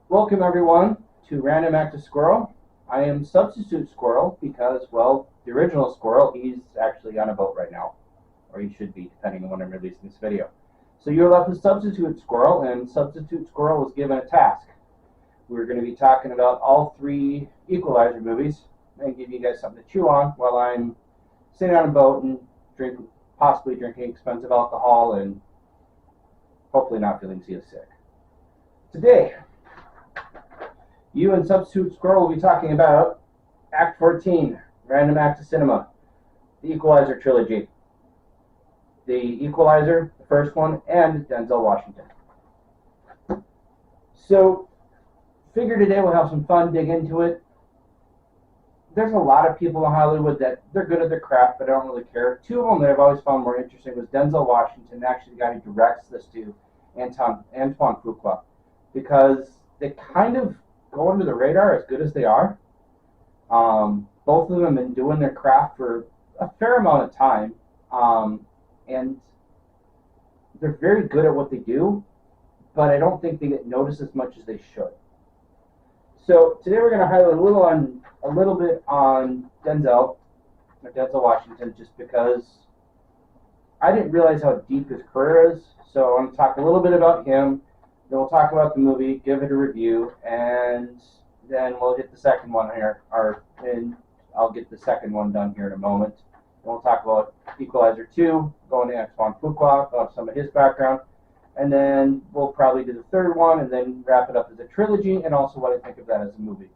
Welcome everyone to Random Act of Squirrel. I am Substitute Squirrel because, well, the original Squirrel, he's actually on a boat right now. Or he should be, depending on when I'm releasing this video. So you're left with Substitute Squirrel, and Substitute Squirrel was given a task. We're going to be talking about all three Equalizer movies and give you guys something to chew on while I'm sitting on a boat and possibly drinking expensive alcohol and hopefully not feeling too sick. Today, you and Substitute Squirrel will be talking about Act 14, Random Act of Cinema, the Equalizer Trilogy. The Equalizer, the first one, and Denzel Washington. So, figure today we'll have some fun, dig into it. There's a lot of people in Hollywood that they're good at their craft, but I don't really care. Two of them that I've always found more interesting was Denzel Washington, actually the guy who directs this to, Antoine Fuqua, because they kind of go under the radar as good as they are. Both of them have been doing their craft for a fair amount of time, and they're very good at what they do, but I don't think they get noticed as much as they should. So today we're going to highlight a little bit on Denzel Washington, just because I didn't realize how deep his career is. So I'm going to talk a little bit about him. Then we'll talk about the movie, give it a review, and then we'll hit the second one here, and I'll get the second one done here in a moment. Then we'll talk about Equalizer 2, going to Antoine Fuqua, about some of his background, and then we'll probably do the third one, and then wrap it up as a trilogy, and also what I think of that as a movie.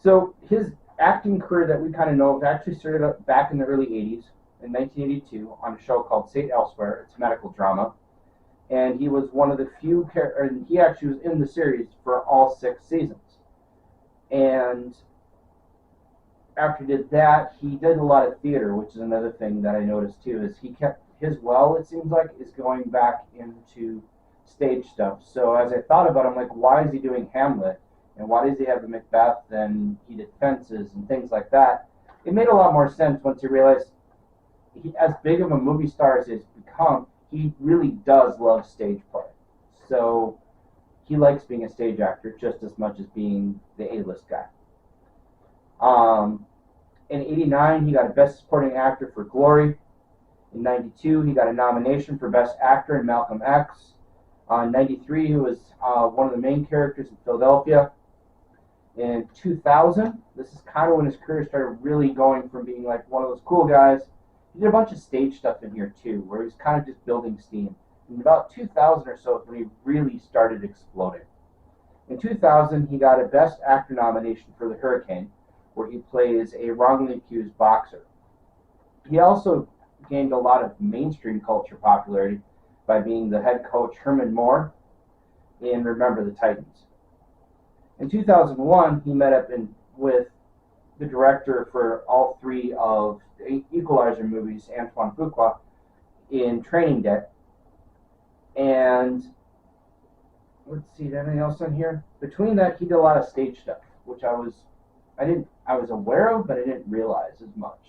So his acting career that we kind of know of actually started up back in the early 80s, in 1982, on a show called St. Elsewhere. It's a medical drama. And he was one of the few and he actually was in the series for all 6 seasons. And after he did that, he did a lot of theater, which is another thing that I noticed too, is he kept his it seems like, is going back into stage stuff. So as I thought about it, I'm like, why is he doing Hamlet? And why does he have the Macbeth and he did Fences and things like that? It made a lot more sense once you realize as big of a movie star as he's become, he really does love stage play. So he likes being a stage actor just as much as being the A-list guy. In 89, he got a Best Supporting Actor for Glory. In 92, he got a nomination for Best Actor in Malcolm X. In 93, he was one of the main characters in Philadelphia. In 2000, this is kind of when his career started really going from being like one of those cool guys. He did a bunch of stage stuff in here too, where he's kind of just building steam. In about 2000 or so, when he really started exploding. In 2000, he got a Best Actor nomination for The Hurricane, where he plays a wrongly accused boxer. He also gained a lot of mainstream culture popularity by being the head coach Herman Moore in Remember the Titans. In 2001, he met up with the director for all 3 of the Equalizer movies, Antoine Fuqua, in Training Day. And let's see, anything else on here? Between that, he did a lot of stage stuff, which I was aware of, but I didn't realize as much.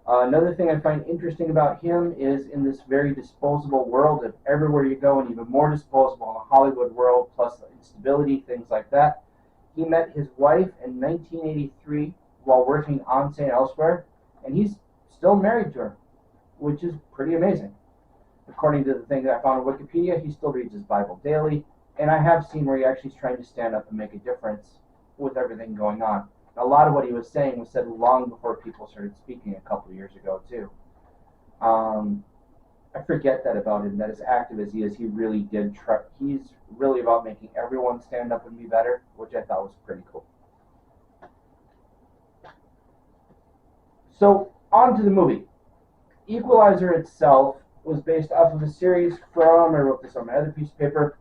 Another thing I find interesting about him is in this very disposable world of everywhere you go, and even more disposable in the Hollywood world, plus instability, things like that. He met his wife in 1983 while working on St. Elsewhere, and he's still married to her, which is pretty amazing. According to the thing that I found on Wikipedia, he still reads his Bible daily, and I have seen where he actually is trying to stand up and make a difference with everything going on. A lot of what he was saying was said long before people started speaking a couple of years ago, too. I forget that about him, that as active as he is, he really did try. He's really about making everyone stand up and be better, which I thought was pretty cool. So, on to the movie. Equalizer itself was based off of a series from, I wrote this on my other piece of paper,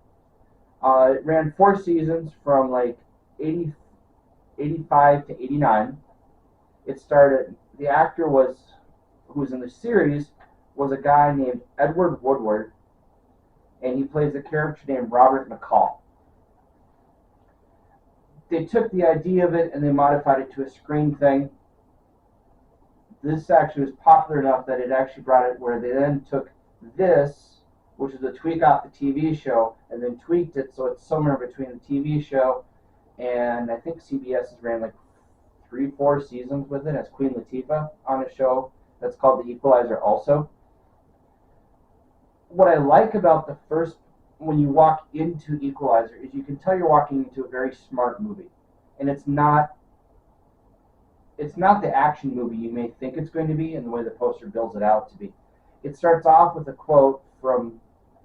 it ran 4 seasons from like 85 to 89. It started, the actor who was in the series was a guy named Edward Woodward, and he plays a character named Robert McCall. They took the idea of it and they modified it to a screen thing. This actually was popular enough that it actually brought it where they then took this, which is a tweak off the TV show, and and then tweaked it so it's somewhere between the TV show and I think CBS has ran like 3-4 seasons with it as Queen Latifah on a show that's called The Equalizer also. What I like about the first, when you walk into Equalizer, is you can tell you're walking into a very smart movie. And it's not the action movie you may think it's going to be and the way the poster builds it out to be. It starts off with a quote from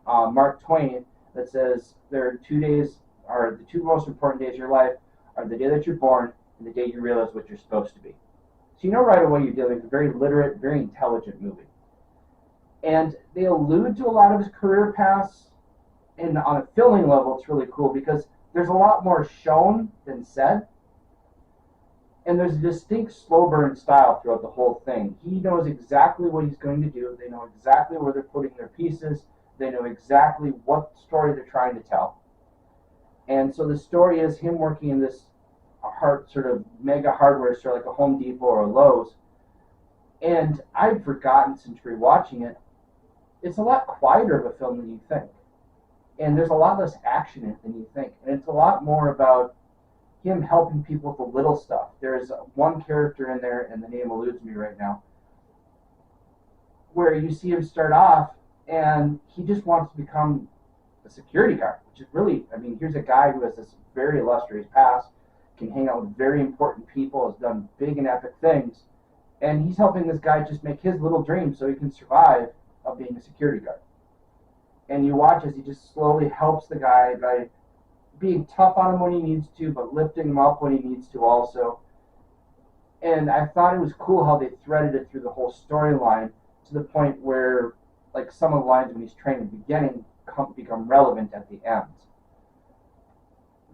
Mark Twain that says, there are 2 days, or the 2 most important days of your life are the day that you're born and the day you realize what you're supposed to be. So you know right away you're dealing with a very literate, very intelligent movie. And they allude to a lot of his career paths, and on a filming level it's really cool because there's a lot more shown than said. And there's a distinct slow burn style throughout the whole thing. He knows exactly what he's going to do. They know exactly where they're putting their pieces. They know exactly what story they're trying to tell. And so the story is him working in this sort of mega hardware store like a Home Depot or a Lowe's. And I'd forgotten since rewatching it, it's a lot quieter of a film than you think. And there's a lot less action in it than you think. And it's a lot more about him helping people with the little stuff. There's one character in there, and the name eludes me right now, where you see him start off, and he just wants to become a security guard, which is really, I mean, here's a guy who has this very illustrious past, can hang out with very important people, has done big and epic things, and he's helping this guy just make his little dream so he can survive of being a security guard. And you watch as he just slowly helps the guy by being tough on him when he needs to, but lifting him up when he needs to also. And I thought it was cool how they threaded it through the whole storyline to the point where, like, some of the lines when he's training at the beginning become relevant at the end.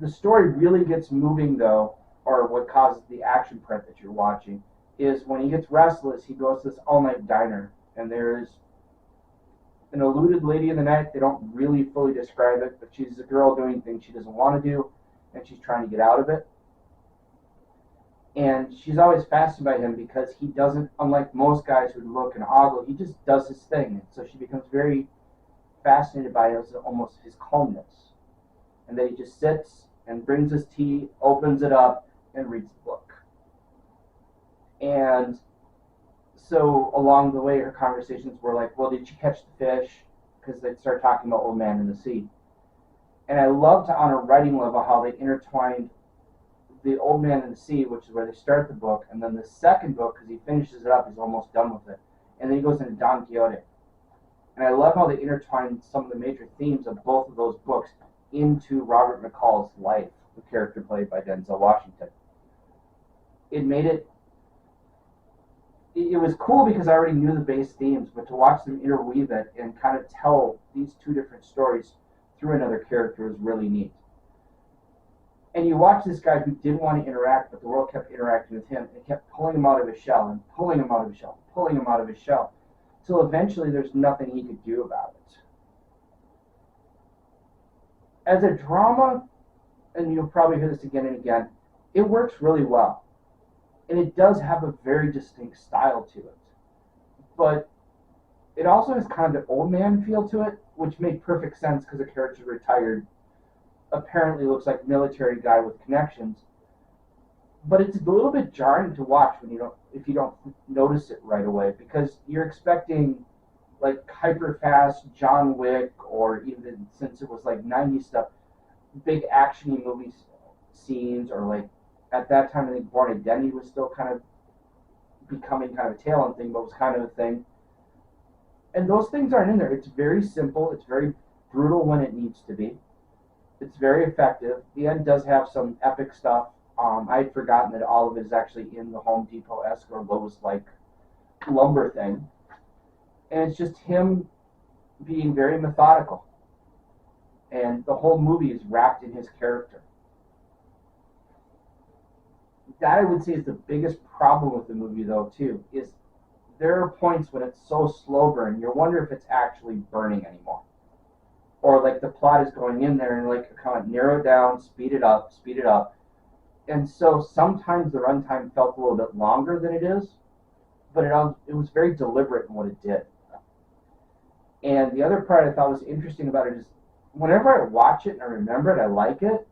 The story really gets moving, though, or what causes the action part that you're watching, is when he gets restless, he goes to this all-night diner, and there's an eluded lady in the night. They don't really fully describe it, but she's a girl doing things she doesn't want to do, and she's trying to get out of it. And she's always fascinated by him because he doesn't, unlike most guys who look and ogle, he just does his thing. And so she becomes very fascinated by almost his calmness. And then he just sits and brings his tea, opens it up, and reads the book. And so along the way, her conversations were like, well, did you catch the fish? Because they'd start talking about Old Man in the Sea. And I loved on a writing level how they intertwined the Old Man in the Sea, which is where they start the book, and then the second book, because he finishes it up, he's almost done with it. And then he goes into Don Quixote. And I love how they intertwined some of the major themes of both of those books into Robert McCall's life, the character played by Denzel Washington. It made it was cool because I already knew the base themes, but to watch them interweave it and kind of tell these 2 different stories through another character is really neat. And you watch this guy who didn't want to interact, but the world kept interacting with him and kept pulling him out of his shell and pulling him out of his shell, pulling him out of his shell, till eventually there's nothing he could do about it. As a drama, and you'll probably hear this again and again, it works really well. And it does have a very distinct style to it. But it also has kind of an old man feel to it, which made perfect sense because the character's retired, apparently looks like a military guy with connections. But it's a little bit jarring to watch if you don't notice it right away, because you're expecting like hyper fast John Wick, or even since it was like 90s stuff, big actiony movie scenes, or like at that time I think Born Identity was still kind of becoming kind of a tail end thing, but was kind of a thing. And those things aren't in there. It's very simple. It's very brutal when it needs to be. It's very effective. The end does have some epic stuff. I'd forgotten that all of it is actually in the Home Depot-esque or Lowe's-like lumber thing. And it's just him being very methodical. And the whole movie is wrapped in his character. That I would say is the biggest problem with the movie, though, too, is there are points when it's so slow burn, you wonder if it's actually burning anymore. Or like the plot is going in there and like kind of narrow it down, speed it up. And so sometimes the runtime felt a little bit longer than it is, but it was very deliberate in what it did. And the other part I thought was interesting about it is whenever I watch it and I remember it, I like it.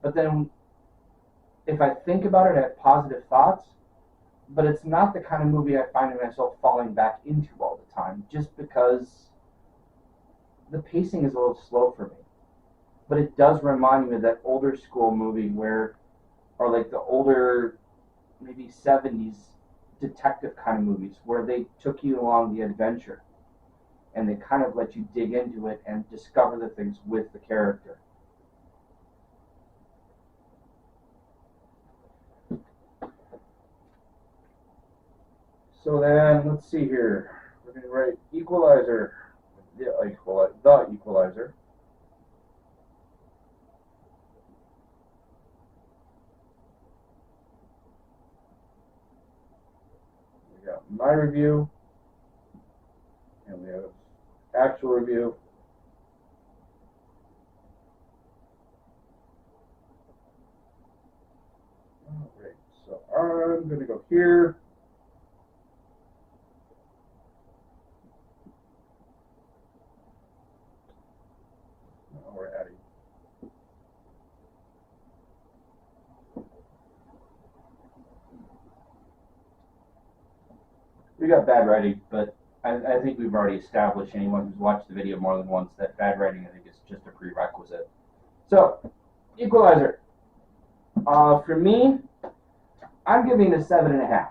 But then if I think about it, I have positive thoughts. But it's not the kind of movie I find myself falling back into all the time, just because the pacing is a little slow for me. But it does remind me of that older school movie where, or like the older, maybe 70s detective kind of movies where they took you along the adventure and they kind of let you dig into it and discover the things with the character. So then, let's see here. We're going to write Equalizer, the Equalizer. We got my review, and we have actual review. All right, so I'm going to go here. Oh, we're adding. We got bad writing, but I think we've already established, anyone who's watched the video more than once, that bad writing, I think, is just a prerequisite. So, Equalizer. For me, I'm giving it a 7.5.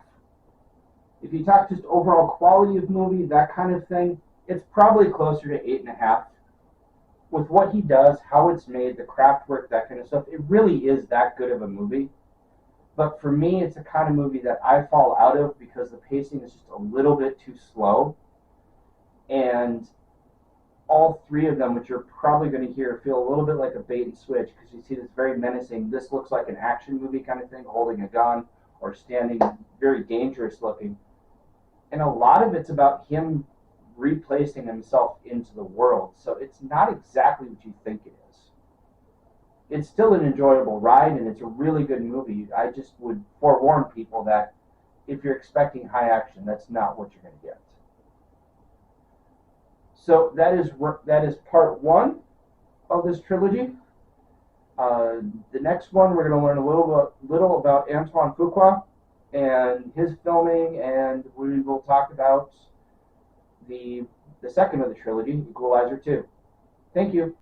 If you talk just overall quality of movie, that kind of thing, it's probably closer to 8.5. With what he does, how it's made, the craft work, that kind of stuff, it really is that good of a movie. But for me, it's a kind of movie that I fall out of because the pacing is just a little bit too slow. And all three of them, which you're probably going to hear, feel a little bit like a bait and switch because you see this very menacing, this looks like an action movie kind of thing, holding a gun or standing very dangerous looking. And a lot of it's about him replacing himself into the world. So it's not exactly what you think it is. It's still an enjoyable ride and it's a really good movie. I just would forewarn people that if you're expecting high action, that's not what you're going to get. So that is part one of this trilogy. The next one, we're going to learn a little about Antoine Fuqua and his filming, and we will talk about the second of the trilogy, Equalizer 2. Thank you.